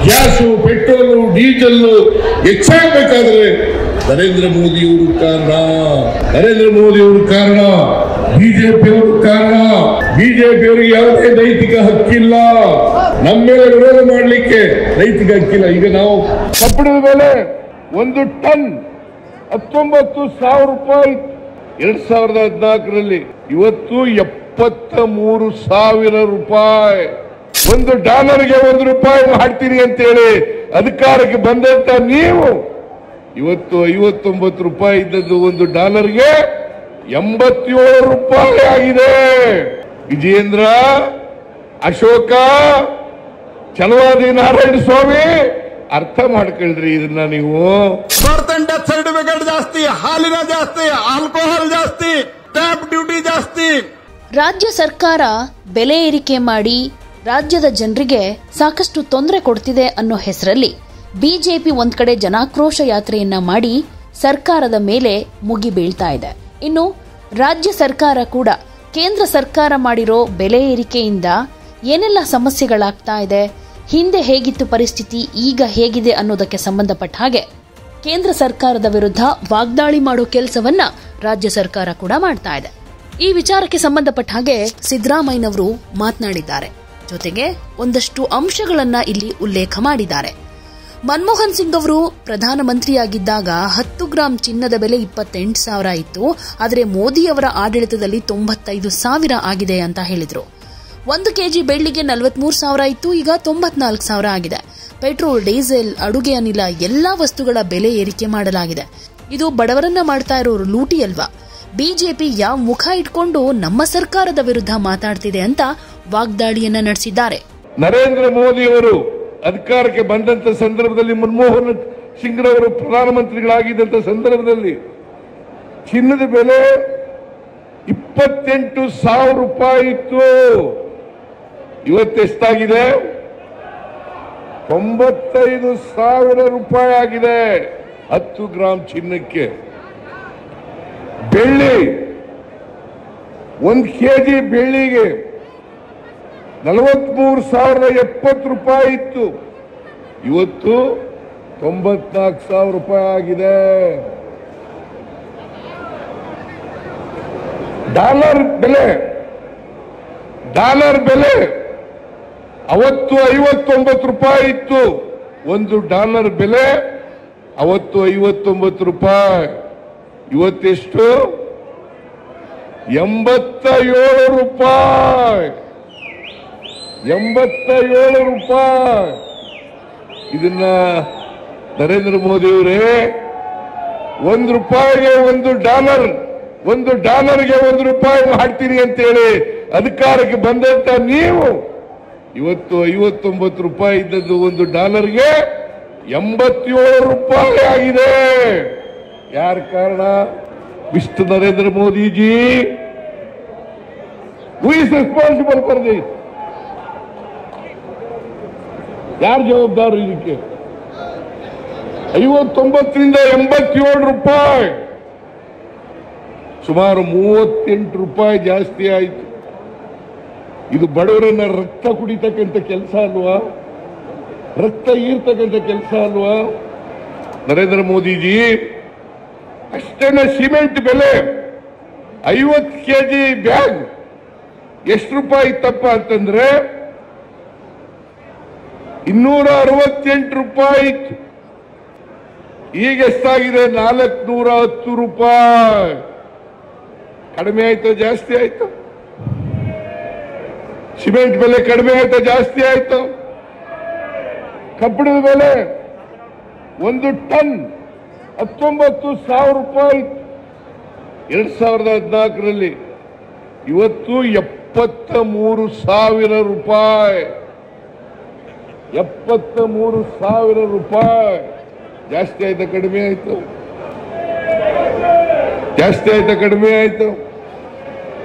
Gas, petrol, diesel ಹೆಚ್ಚಾಗಬೇಕಾದ್ರೆ Narendra ಮೋದಿಯವರು ಕಾರಣ, ನರೇಂದ್ರ ಮೋದಿಯವರು ಕಾರಣ, ಬಿಜೆಪಿಯವರು ಕಾರಣ. ಬಿಜೆಪಿಯವರಿಗೆ ಯಾವುದೇ ನೈತಿಕ ಹಕ್ಕಿಲ್ಲ, ನಮ್ಮ ಮೇಲೆ ವಿರೋಧ ಮಾಡಲಿಕ್ಕೆ ನೈತಿಕ ಹಕ್ಕಿಲ್ಲ. ಈಗ ನಾವು ಕಬ್ಬಿಣದ ಬೆಲೆ 1 ಟನ್ 19,000 ರೂಪಾಯಿ 2014ರಲ್ಲಿ, ಇವತ್ತು 73,000 ರೂಪಾಯಿ. $1ಗೆ $1 ಮಾಡ್ತೀನಿ ಅಂತೇಳಿ ಅಧಿಕಾರಕ್ಕೆ ಬಂದಂತ ನೀವು ಇವತ್ತು 59 ರೂಪಾಯಿ ಇದ್ದದ್ದು $1ಗೆ 87 ರೂಪಾಯಿ ಆಗಿದೆ. ವಿಜಯೇಂದ್ರ, ಅಶೋಕ, ಛಲವಾದಿ ನಾರಾಯಣ ಸ್ವಾಮಿ ಅರ್ಥ ಮಾಡ್ಕೊಳ್ರಿ ಇದನ್ನ. ನೀವು ಡೆತ್ ಸರ್ಟಿಫಿಕೇಟ್ ಜಾಸ್ತಿ, ಹಾಲಿನ ಜಾಸ್ತಿ, ಆಲ್ಕೋಹಾಲ್ ಜಾಸ್ತಿ, ಟ್ಯಾಪ್ ಡ್ಯೂಟಿ ಜಾಸ್ತಿ. ರಾಜ್ಯ ಸರ್ಕಾರ ಬೆಲೆ ಏರಿಕೆ ಮಾಡಿ ರಾಜ್ಯದ ಜನರಿಗೆ ಸಾಕಷ್ಟು ತೊಂದರೆ ಕೊಡ್ತಿದೆ ಅನ್ನೋ ಹೆಸರಲ್ಲಿ ಬಿಜೆಪಿ ಒಂದ್ ಕಡೆ ಜನಾಕ್ರೋಶ ಯಾತ್ರೆಯನ್ನ ಮಾಡಿ ಸರ್ಕಾರದ ಮೇಲೆ ಮುಗಿ ಬೀಳ್ತಾ ಇದೆ. ಇನ್ನು ರಾಜ್ಯ ಸರ್ಕಾರ ಕೂಡ ಕೇಂದ್ರ ಸರ್ಕಾರ ಮಾಡಿರೋ ಬೆಲೆ ಏರಿಕೆಯಿಂದ ಏನೆಲ್ಲ ಸಮಸ್ಯೆಗಳಾಗ್ತಾ ಇದೆ, ಹಿಂದೆ ಹೇಗಿತ್ತು ಪರಿಸ್ಥಿತಿ, ಈಗ ಹೇಗಿದೆ ಅನ್ನೋದಕ್ಕೆ ಸಂಬಂಧಪಟ್ಟ ಹಾಗೆ ಕೇಂದ್ರ ಸರ್ಕಾರದ ವಿರುದ್ಧ ವಾಗ್ದಾಳಿ ಮಾಡೋ ಕೆಲಸವನ್ನ ರಾಜ್ಯ ಸರ್ಕಾರ ಕೂಡ ಮಾಡ್ತಾ ಇದೆ. ಈ ವಿಚಾರಕ್ಕೆ ಸಂಬಂಧಪಟ್ಟ ಹಾಗೆ ಸಿದ್ದರಾಮಯ್ಯನವರು ಮಾತನಾಡಿದ್ದಾರೆ. ಜೊತೆಗೆ ಒಂದಷ್ಟು ಅಂಶಗಳನ್ನ ಇಲ್ಲಿ ಉಲ್ಲೇಖ ಮಾಡಿದ್ದಾರೆ. ಮನಮೋಹನ್ ಸಿಂಗ್ ಅವರು ಪ್ರಧಾನಮಂತ್ರಿಯಾಗಿದ್ದಾಗ 10 ಗ್ರಾಂ ಚಿನ್ನದ ಬೆಲೆ 28,000 ಇತ್ತು. ಆದರೆ ಮೋದಿಯವರ ಆಡಳಿತದಲ್ಲಿ 95,000 ಆಗಿದೆ ಅಂತ ಹೇಳಿದ್ರು. 1 ಕೆಜಿ ಬೆಳ್ಳಿಗೆ 43,000 ಇತ್ತು, ಈಗ 94,000 ಆಗಿದೆ. ಪೆಟ್ರೋಲ್, ಡೀಸೆಲ್, ಅಡುಗೆ ಅನಿಲ ಎಲ್ಲಾ ವಸ್ತುಗಳ ಬೆಲೆ ಏರಿಕೆ ಮಾಡಲಾಗಿದೆ. ಇದು ಬಡವರನ್ನ ಮಾಡ್ತಾ ಇರೋ ಲೂಟಿ ಅಲ್ವಾ? ಬಿಜೆಪಿ ಯಾವ ಮುಖ ಇಟ್ಕೊಂಡು ನಮ್ಮ ಸರ್ಕಾರದ ವಿರುದ್ಧ ಮಾತಾಡ್ತಿದೆ ಅಂತ ವಾಗ್ದಾಳಿಯನ್ನ ನಡೆಸಿದ್ದಾರೆ. ನರೇಂದ್ರ ಮೋದಿ ಅವರು ಅಧಿಕಾರಕ್ಕೆ ಬಂದಂತ ಸಂದರ್ಭದಲ್ಲಿ, ಮನಮೋಹನ್ ಸಿಂಗ್ ರವರು ಪ್ರಧಾನಮಂತ್ರಿಗಳಾಗಿದ್ದಂತ ಸಂದರ್ಭದಲ್ಲಿ ಚಿನ್ನದ ಬೆಲೆ 28,000 ರೂಪಾಯಿ ಇತ್ತು. ಇವತ್ತೆಷ್ಟಾಗಿದೆ? 95,000 ರೂಪಾಯಿ ಆಗಿದೆ 10 ಗ್ರಾಂ ಚಿನ್ನಕ್ಕೆ. ಬೆಳ್ಳಿ 1 ಕೆಜಿ ಬೆಳ್ಳಿಗೆ 43,070 ರೂಪಾಯಿ ಇತ್ತು, ಇವತ್ತು 94,000 ರೂಪಾಯಿ ಆಗಿದೆ. ಡಾಲರ್ ಬೆಲೆ ಅವತ್ತು 59 ರೂಪಾಯಿ ಇತ್ತು. $1 ಬೆಲೆ ಅವತ್ತು 59 ರೂಪಾಯಿ, ಇವತ್ತೆಷ್ಟು? 87 ರೂಪಾಯಿ. 87 ರೂಪಾಯಿ. ಇದನ್ನ ನರೇಂದ್ರ ಮೋದಿ ಅವರೇ $1ಗೆ $1 ಮಾಡ್ತೀನಿ ಅಂತೇಳಿ ಅಧಿಕಾರಕ್ಕೆ ಬಂದಂತ ನೀವು ಇವತ್ತು 59 ರೂಪಾಯಿ ಇದ್ದದ್ದು $1ಗೆ 87 ರೂಪಾಯಿ ಆಗಿದೆ. ಯಾರ ಕಾರಣ? Mister Narendra Modiji, who is responsible for this? ಯಾರು ಜವಾಬ್ದಾರ ಇದಕ್ಕೆ? 59ರಿಂದ 87 ರೂಪಾಯಿ, ಸುಮಾರು 38 ರೂಪಾಯಿ ಜಾಸ್ತಿ ಆಯಿತು. ಇದು ಬಡವರನ್ನ ರಕ್ತ ಕುಡಿತಕ್ಕಂಥ ಕೆಲಸ ಅಲ್ವಾ? ರಕ್ತ ಈರ್ತಕ್ಕಂಥ ಕೆಲಸ ಅಲ್ವಾ? ನರೇಂದ್ರ ಮೋದಿಜಿ, ಅಷ್ಟೇನೆ ಸಿಮೆಂಟ್ ಬೆಲೆ 50 ಕೆಜಿ ಬ್ಯಾಗ್ ಎಷ್ಟು ರೂಪಾಯಿ ಇತ್ತಪ್ಪ ಅಂತಂದ್ರೆ 268 ರೂಪಾಯಿ ಇತ್ತು. ಈಗ ಎಷ್ಟಾಗಿದೆ? 410 ರೂಪಾಯಿ. ಕಡಿಮೆ ಆಯ್ತು, ಜಾಸ್ತಿ ಆಯ್ತು? ಸಿಮೆಂಟ್ ಬೆಲೆ ಕಡಿಮೆ ಆಯ್ತು, ಜಾಸ್ತಿ ಆಯ್ತು? ಕಬ್ಬಿಣದ ಬೆಲೆ 1 ಟನ್ 19,000 ರೂಪಾಯಿ 2014ರಲ್ಲಿ, ಇವತ್ತು 73,000 ರೂಪಾಯಿ. 73,000 ರೂಪಾಯಿ. ಜಾಸ್ತಿ ಆಯ್ತಾ ಕಡಿಮೆ ಆಯ್ತು? ಜಾಸ್ತಿ ಆಯ್ತಾ ಕಡಿಮೆ ಆಯ್ತು?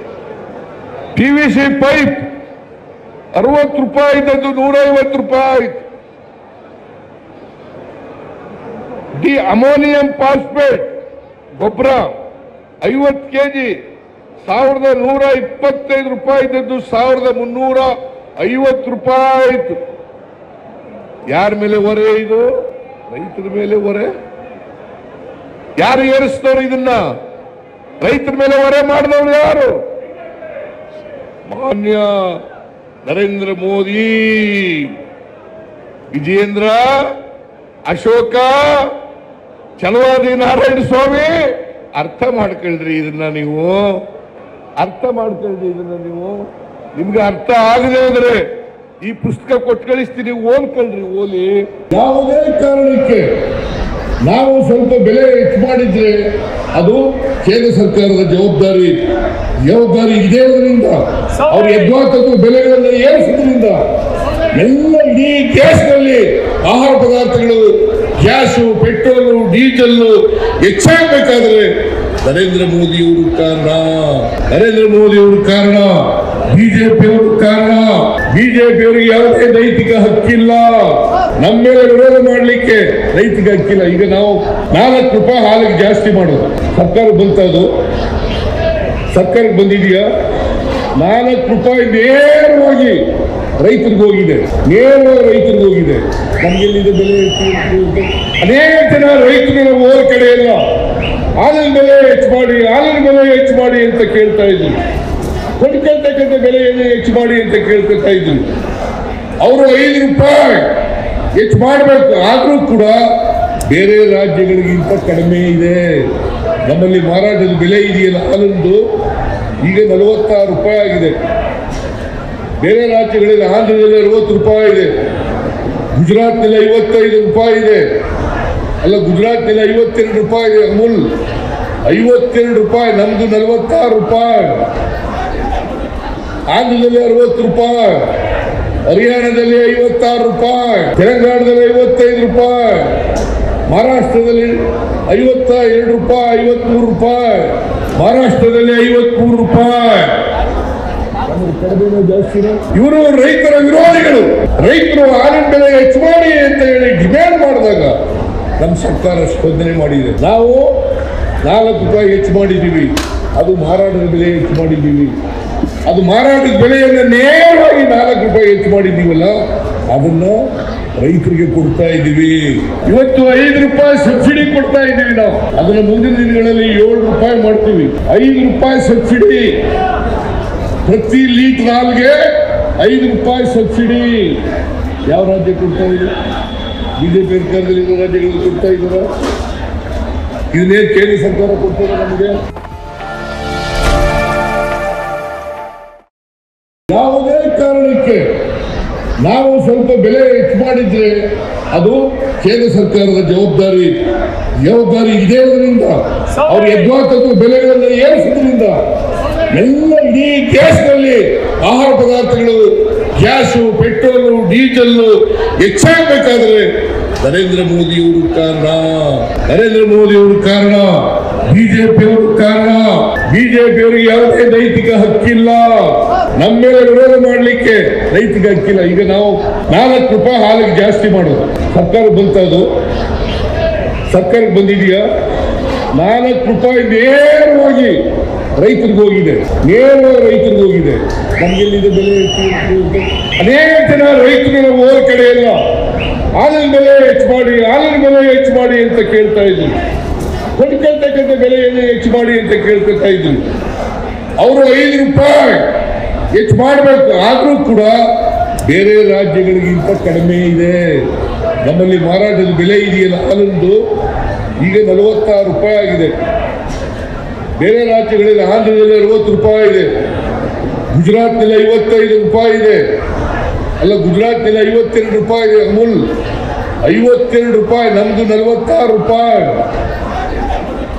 PVC ಪೈಪ್ 60 ರೂಪಾಯಿ ಇದ್ದದ್ದು 150 ರೂಪಾಯಿ ಆಯ್ತು. ಡಿ ಅಮೋನಿಯಂ ಫಾಸ್ಫೇಟ್ ಗೊಬ್ಬರ 50 ಕೆಜಿ 1,125 ರೂಪಾಯಿ ಇದ್ದದ್ದು 1,350 ರೂಪಾಯಿ ಆಯಿತು. ಯಾರ ಮೇಲೆ ಹೊರೆ ಇದು? ರೈತರ ಮೇಲೆ ಹೊರೆ. ಯಾರು ಏರಿಸ್ತವ್ರು ಇದನ್ನ? ರೈತರ ಮೇಲೆ ಹೊರೆ ಮಾಡಿದವರು ಯಾರು? ಮಾನ್ಯ ನರೇಂದ್ರ ಮೋದಿ, ವಿಜೇಂದ್ರ, ಅಶೋಕ, ಛಲವಾದಿ ನಾರಾಯಣ ಸ್ವಾಮಿ, ಅರ್ಥ ಮಾಡ್ಕೊಳ್ರಿ ಇದನ್ನ ನೀವು. ಅರ್ಥ ಮಾಡ್ಕೊಳ್ರಿ ಇದನ್ನ ನೀವು. ನಿಮ್ಗೆ ಅರ್ಥ ಆಗದೆ ಅಂದ್ರೆ ಈ ಪುಸ್ತಕ ಕೊಟ್ಟು ಕಳಿಸ್ತೀನಿ, ಓದ್ಕೊಳ್ರಿ, ಓದಿ. ಯಾವುದೇ ಕಾರಣಕ್ಕೆ ನಾವು ಸ್ವಲ್ಪ ಬೆಲೆ ಹೆಚ್ಚು ಮಾಡಿದ್ರೆ ಅದು ಕೇಂದ್ರ ಸರ್ಕಾರದ ಜವಾಬ್ದಾರಿ ಇದೇದ್ರಿಂದ, ಅವ್ರು ಯಥಾತತ್ವ ಬೆಲೆಗಳನ್ನು ಏರಿಸೋದ್ರಿಂದ ಎಲ್ಲ ಇಡೀ ದೇಶದಲ್ಲಿ ಆಹಾರ ಪದಾರ್ಥಗಳು, ಗ್ಯಾಸು, ಪೆಟ್ರೋಲು, ಡೀಸೆಲ್ ಹೆಚ್ಚಾಗಬೇಕಾದ್ರೆ ನರೇಂದ್ರ ಮೋದಿಯವರು ಕಾರಣ, ಬಿಜೆಪಿಯವರು ಕಾರಣ. ಬಿಜೆಪಿಯವರಿಗೆ ಯಾವುದೇ ನೈತಿಕ ಹಕ್ಕಿಲ್ಲ. ನಮ್ಮ ಮೇಲೆ ವಿರೋಧ ಮಾಡಲಿಕ್ಕೆ ನೈತಿಕ ಹಕ್ಕಿಲ್ಲ. ಈಗ ನಾವು 4 ರೂಪಾಯಿ ಹಾಲಿಗೆ ಜಾಸ್ತಿ ಮಾಡೋದು ಸರ್ಕಾರ ಬಂತದು, ಸರ್ಕಾರಕ್ಕೆ ಬಂದಿದೆಯಾ? 4 ರೂಪಾಯಿ ನೇರವಾಗಿ ರೈತರಿಗೆ ಹೋಗಿದೆ. ನಮ್ಗೆಲ್ಲಿದೆ ಬೆಲೆ? ಅನೇಕ ಜನ ರೈತರು ಹೋದ ಕಡೆ ಎಲ್ಲ ಹಾಲಿನ ಬೆಲೆ ಹೆಚ್ಚು ಮಾಡಿ ಅಂತ ಕೇಳ್ತಾ ಇದ್ರು. ಕೊಂಡ್ಕೊಳ್ತಕ್ಕಂಥ ಬೆಲೆಯನ್ನು ಹೆಚ್ಚು ಮಾಡಿ ಅಂತ ಕೇಳ್ಕೊಳ್ತಾ ಇದ್ರು. ಅವರು 5 ರೂಪಾಯಿ ಹೆಚ್ಚು ಮಾಡಬೇಕು, ಆದರೂ ಕೂಡ ಬೇರೆ ರಾಜ್ಯಗಳಿಗಿಂತ ಕಡಿಮೆ ಇದೆ. ನಮ್ಮಲ್ಲಿ ಮಾರಾಟದ ಬೆಲೆ ಇದೆಯಲ್ಲ ಹಾಲಿಂದು ಈಗ 46 ರೂಪಾಯಿ ಆಗಿದೆ. ಬೇರೆ ರಾಜ್ಯಗಳಲ್ಲಿ ಆಂಧ್ರದಲ್ಲಿ 60 ರೂಪಾಯಿ ಇದೆ, ಗುಜರಾತ್ನಲ್ಲಿ 55 ರೂಪಾಯಿ ಇದೆ. ಗುಜರಾತ್ನಲ್ಲಿ 52 ರೂಪಾಯಿ ಇದೆ. ಅಮೂಲ್ 52 ರೂಪಾಯಿ, ನಮ್ದು 46 ರೂಪಾಯಿ. ಆಂಧ್ರದಲ್ಲಿ 60 ರೂಪಾಯಿ, ಹರಿಯಾಣದಲ್ಲಿ 56 ರೂಪಾಯಿ, ತೆಲಂಗಾಣದಲ್ಲಿ 55 ರೂಪಾಯಿ, ಮಹಾರಾಷ್ಟ್ರದಲ್ಲಿ 52 ರೂಪಾಯಿ, 53 ರೂಪಾಯಿ, ಮಹಾರಾಷ್ಟ್ರದಲ್ಲಿ 53 ರೂಪಾಯಿ. ಇವರು ರೈತರ ವಿರೋಧಿಗಳು. ರೈತರು ಹಾಲಿನ ಬೆಲೆ ಹೆಚ್ಚು ಮಾಡಿ ಅಂತ ಹೇಳಿ ಡಿಮ್ಯಾಂಡ್ ಮಾಡಿದಾಗ ನಮ್ಮ ಸರ್ಕಾರ ಸ್ಪಂದನೆ ಮಾಡಿದೆ. ನಾವು 4 ರೂಪಾಯಿ ಹೆಚ್ಚು ಮಾಡಿದ್ದೀವಿ, ಅದು ಮಾರಾಟದ ಬೆಲೆ ಹೆಚ್ಚು ಮಾಡಿದ್ದೀವಿ. ಅದು ಮಾರಾಟದ ಬೆಲೆಯನ್ನು ನೇರವಾಗಿ 4 ರೂಪಾಯಿ ಹೆಚ್ಚು ಮಾಡಿದ್ದೀವಲ್ಲ, ಅದನ್ನ ರೈತರಿಗೆ ಕೊಡ್ತಾ ಇದ್ದೀವಿ. ಇವತ್ತು 5 ರೂಪಾಯಿ ಸಬ್ಸಿಡಿ ಕೊಡ್ತಾ ಇದ್ದೀವಿ ನಾವು. ಅದನ್ನ ಮುಂದಿನ ದಿನಗಳಲ್ಲಿ 7 ರೂಪಾಯಿ ಮಾಡ್ತೀವಿ. 5 ರೂಪಾಯಿ ಸಬ್ಸಿಡಿ ಪ್ರತಿ ಲೀಟರ್ ಹಾಲಿಗೆ, 5 ರೂಪಾಯಿ ಸಬ್ಸಿಡಿ. ಯಾವ ರಾಜ್ಯ ಕೊಡ್ತಾ ಇದೆ? ಬಿಜೆಪಿ ಸರ್ಕಾರದಲ್ಲಿ ಇರೋ ರಾಜ್ಯಗಳು ಕೊಡ್ತಾ ಇದ್ದಾರ? ಇದನ್ನೇ ಕೇಂದ್ರ ಸರ್ಕಾರ ಕೊಡ್ತದೆ ನಮಗೆ. ಯಾವುದೇ ಕಾರಣಕ್ಕೆ ನಾವು ಸ್ವಲ್ಪ ಬೆಲೆ ಹೆಚ್ಚು ಮಾಡಿದ್ರೆ ಅದು ಕೇಂದ್ರ ಸರ್ಕಾರದ ಜವಾಬ್ದಾರಿ ಇದೇದ್ರಿಂದ, ಅವ್ರು ಯಥಾತತ್ವ ಬೆಲೆಗಳನ್ನು ಏರಿಸೋದ್ರಿಂದ ಎಲ್ಲ ಇಡೀ ದೇಶದಲ್ಲಿ ಆಹಾರ ಪದಾರ್ಥಗಳು, ಗ್ಯಾಸು, ಪೆಟ್ರೋಲು, ಡೀಸೆಲ್ ಹೆಚ್ಚಾಗಬೇಕಾದ್ರೆ ನರೇಂದ್ರ ಮೋದಿಯವರು ಕಾರಣ, ಬಿಜೆಪಿಯವರು ಕಾರಣ. ಬಿಜೆಪಿಯವರಿಗೆ ಯಾವುದೇ ನೈತಿಕ ಹಕ್ಕಿಲ್ಲ. ನಮ್ಮ ಮೇಲೆ ವಿರೋಧ ಮಾಡಲಿಕ್ಕೆ ನೈತಿಕ ಹಕ್ಕಿಲ್ಲ. ಈಗ ನಾವು 4 ರೂಪಾಯಿ ಹಾಲಿಗೆ ಜಾಸ್ತಿ ಮಾಡೋದು ಸರ್ಕಾರ ಬಂತದು, ಸರ್ಕಾರಕ್ಕೆ ಬಂದಿದೆಯಾ? 4 ರೂಪಾಯಿ ನೇರವಾಗಿ ರೈತರಿಗೆ ಹೋಗಿದೆ. ನಮ್ಗೆಲ್ಲಿದೆ ಬೆಲೆ? ಅನೇಕ ಜನ ರೈತರು ಹೋದ ಕಡೆ ಎಲ್ಲ ಹಾಲಿನ ಬೆಲೆ ಹೆಚ್ಚು ಮಾಡಿ ಅಂತ ಕೇಳ್ತಾ ಇದ್ರು. ಕೊಂಡ್ಕೊಳ್ತಕ್ಕಂಥ ಬೆಲೆಯನ್ನು ಹೆಚ್ಚು ಮಾಡಿ ಅಂತ ಕೇಳ್ಕೊಳ್ತಾ ಇದ್ರು. ಅವರು 5 ರೂಪಾಯಿ ಹೆಚ್ಚು ಮಾಡಬೇಕು, ಆದರೂ ಕೂಡ ಬೇರೆ ರಾಜ್ಯಗಳಿಗಿಂತ ಕಡಿಮೆ ಇದೆ. ನಮ್ಮಲ್ಲಿ ಮಾರಾಟದ ಬೆಲೆ ಇದೆಯಲ್ಲ ಹಾಲಿಂದು ಈಗ 46 ರೂಪಾಯಿ ಆಗಿದೆ. ಬೇರೆ ರಾಜ್ಯಗಳಲ್ಲಿ ಆಂಧ್ರದಲ್ಲಿ 60 ರೂಪಾಯಿ ಇದೆ, ಗುಜರಾತ್ನಲ್ಲಿ 55 ರೂಪಾಯಿ ಇದೆ. ಗುಜರಾತ್ನಲ್ಲಿ 52 ರೂಪಾಯಿ ಇದೆ. ಅಮೂಲ್ 52 ರೂಪಾಯಿ, ನಮ್ದು 46 ರೂಪಾಯಿ.